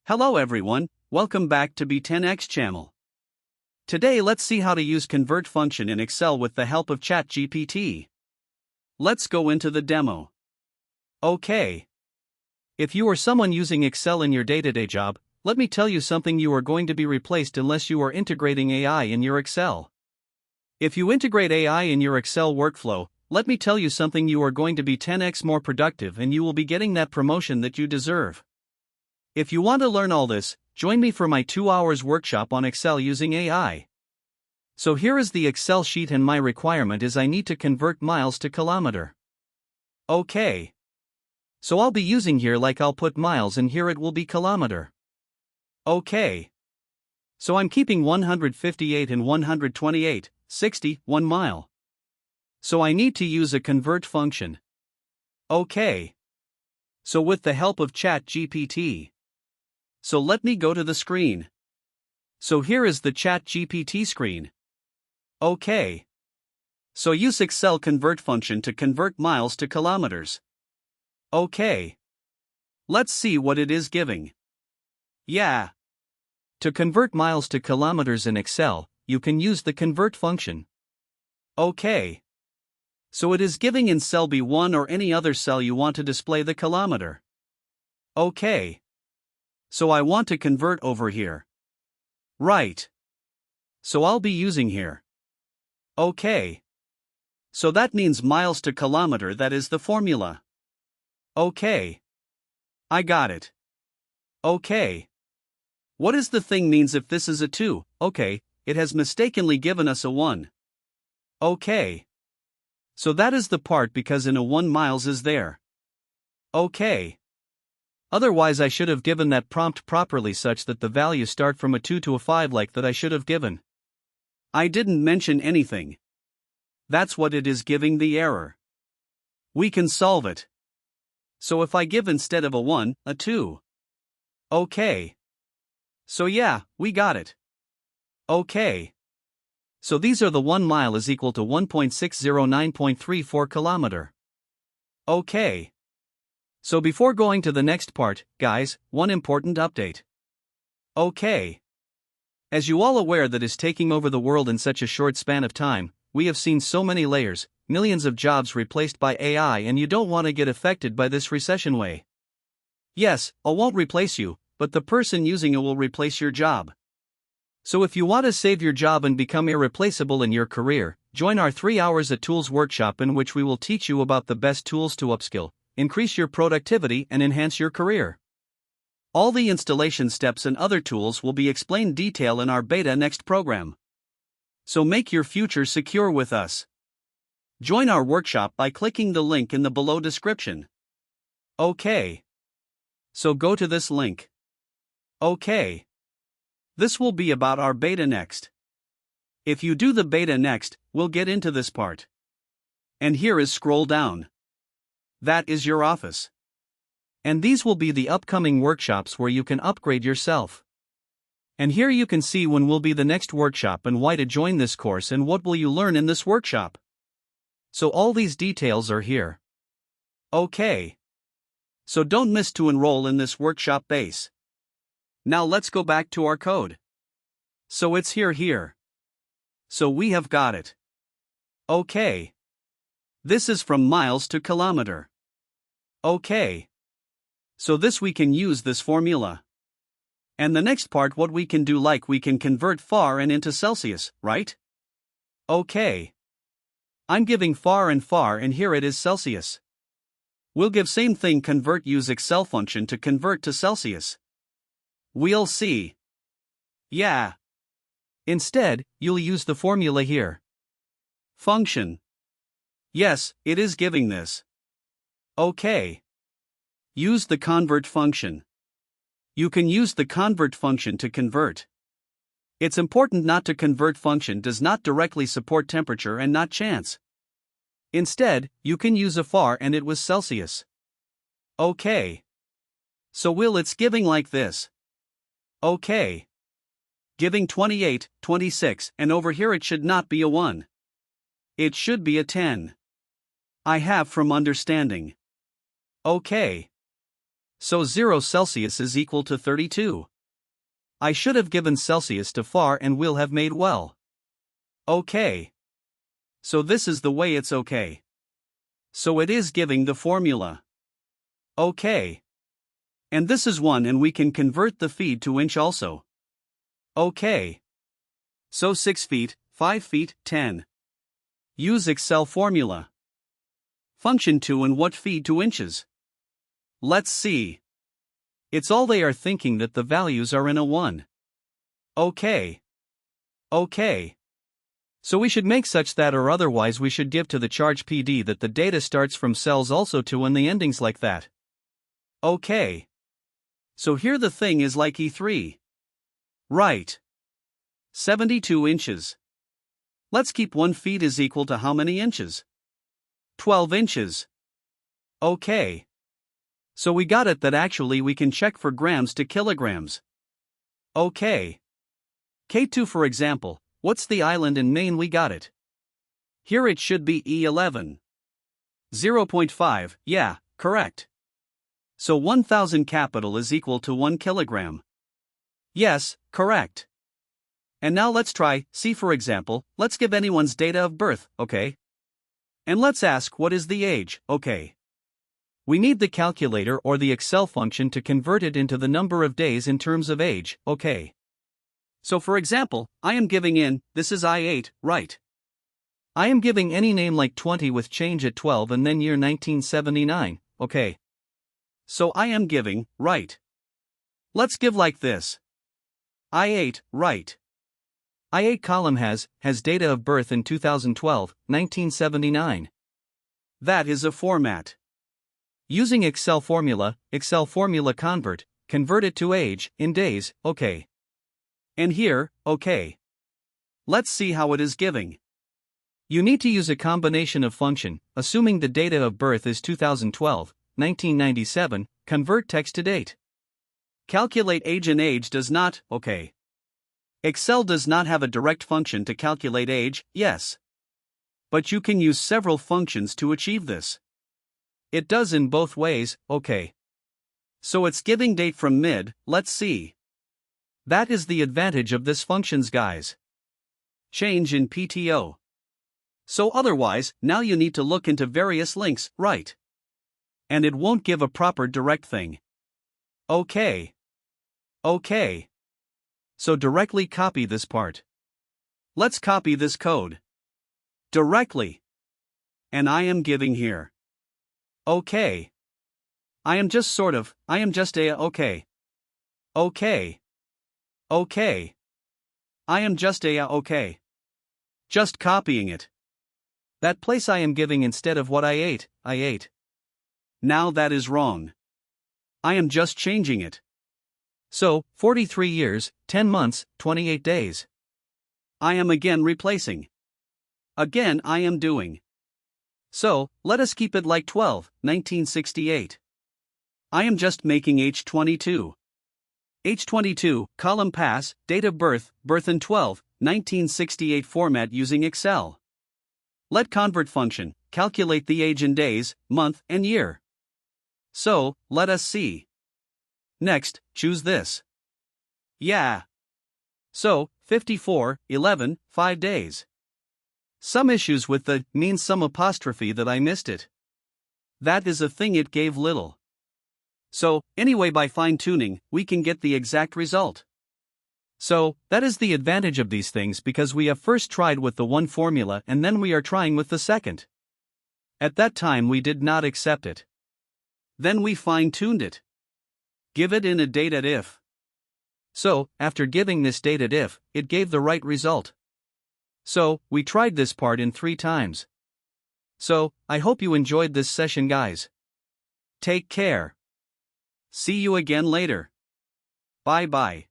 Hello everyone, welcome back to Be10x channel. Today let's see how to use convert function in Excel with the help of ChatGPT. Let's go into the demo. Okay. If you are someone using Excel in your day-to-day job, let me tell you something: you are going to be replaced unless you are integrating AI in your Excel. If you integrate AI in your Excel workflow, let me tell you something: you are going to be 10x more productive and you will be getting that promotion that you deserve. If you want to learn all this, join me for my 2 hours workshop on Excel using AI. So here is the Excel sheet, and my requirement is I need to convert miles to kilometer. Okay. So I'll be using here, like I'll put miles and here it will be kilometer. Okay. So I'm keeping 158 and 128, 60, 1 mile. So I need to use a convert function. Okay. So with the help of ChatGPT. So let me go to the screen. So here is the ChatGPT screen. Okay. So use Excel convert function to convert miles to kilometers. Okay. Let's see what it is giving. Yeah. To convert miles to kilometers in Excel, you can use the convert function. Okay. So it is giving in cell B1 or any other cell you want to display the kilometer. Okay. So I want to convert over here. Right. So I'll be using here. Okay. So that means miles to kilometer, that is the formula. Okay. I got it. Okay. What is the thing means if this is a 2? Okay, it has mistakenly given us a 1. Okay. So that is the part because in a 1 miles is there. Okay. Otherwise I should have given that prompt properly such that the values start from a 2 to a 5 like that I should have given. I didn't mention anything. That's what it is giving the error. We can solve it. So if I give instead of a 1, a 2. Okay. So yeah, we got it. Okay. So these are the 1 mile is equal to 1.609.34 kilometer. Okay. So before going to the next part, guys, one important update. Okay. As you all aware that is taking over the world in such a short span of time, we have seen so many layers, millions of jobs replaced by AI, and you don't want to get affected by this recession way. Yes, I won't replace you, but the person using it will replace your job. So if you want to save your job and become irreplaceable in your career, join our 3 hours at Tools workshop, in which we will teach you about the best tools to upskill, increase your productivity and enhance your career. All the installation steps and other tools will be explained in detail in our Be10x program. So make your future secure with us. Join our workshop by clicking the link in the below description. Okay. So go to this link. Okay. This will be about our Be10x. If you do the Be10x, we'll get into this part. And here is scroll down. That is your office. And these will be the upcoming workshops where you can upgrade yourself. And here you can see when will be the next workshop and why to join this course and what will you learn in this workshop. So all these details are here. Okay. So don't miss to enroll in this workshop base. Now let's go back to our code. So it's here. So we have got it. Okay. This is from miles to kilometer. Okay. So this we can use this formula. And the next part what we can do, like we can convert far and into Celsius, right? Okay. I'm giving far and here it is Celsius. We'll give same thing, convert, use Excel function to convert to Celsius. We'll see. Yeah. Instead, you'll use the formula here. Function. Yes, it is giving this. Okay. Use the convert function. You can use the convert function to convert. It's important not to convert function does not directly support temperature and not chance. Instead, you can use a far and it was Celsius. Okay. So it's giving like this. Okay. Giving 28, 26, and over here it should not be a 1. It should be a 10. I have from understanding. Okay. So 0 Celsius is equal to 32. I should have given Celsius to far and we'll have made well. Okay. So this is the way it's okay. So it is giving the formula. Okay. And this is 1 and we can convert the feet to inch also. Okay. So 6 feet, 5 feet, 10. Use Excel formula. Function 2 and what feet to inches? Let's see. It's all they are thinking that the values are in a 1. Okay. Okay. So we should make such that or otherwise we should give to the charge PD that the data starts from cells also to and the endings like that. Okay. So here the thing is like E3. Right. 72 inches. Let's keep 1 feet is equal to how many inches? 12 inches. Okay. So we got it that actually we can check for grams to kilograms. Okay. K2 for example, what's the island in Maine we got it? Here it should be E11. 0.5, yeah, correct. So 1000 capital is equal to 1 kilogram. Yes, correct. And now let's try, see for example, let's give anyone's data of birth, okay? And let's ask what is the age, okay? We need the calculator or the Excel function to convert it into the number of days in terms of age, okay? So for example, I am giving in, this is I8, right? I am giving any name like 20 with change at 12 and then year 1979, okay? So I am giving, right? Let's give like this. I8, right? I8 column has data of birth in 2012, 1979. That is a format. Using Excel formula convert it to age, in days, okay. And here, okay. Let's see how it is giving. You need to use a combination of function, assuming the data of birth is 2012, 1997, convert text to date. Calculate age and age does not, okay. Excel does not have a direct function to calculate age, yes. But you can use several functions to achieve this. It does in both ways, okay. So it's giving date from mid, let's see. That is the advantage of this functions guys. Change in PTO. So otherwise, now you need to look into various links, right? And it won't give a proper direct thing. Okay. Okay. So directly copy this part. Let's copy this code. Directly. And I am giving here. Okay. I am just okay. Okay. Okay. I am just okay. Just copying it. That place I am giving instead of what I ate. Now that is wrong. I am just changing it. So, 43 years, 10 months, 28 days. I am again replacing. Again I am doing. So, let us keep it like 12, 1968. I am just making H22. H22, column pass, date of birth, birth in 12, 1968 format using Excel. Let convert function, calculate the age in days, month, and year. So, let us see. Next, choose this. Yeah. So, 54, 11, 5 days. Some issues with the means some apostrophe that I missed it. That is a thing it gave little. So, anyway by fine-tuning, we can get the exact result. So, that is the advantage of these things because we have first tried with the one formula and then we are trying with the second. At that time we did not accept it. Then we fine-tuned it. Give it in a date at if. So, after giving this date at if, it gave the right result. So, we tried this part in 3 times. So, I hope you enjoyed this session guys. Take care. See you again later. Bye bye.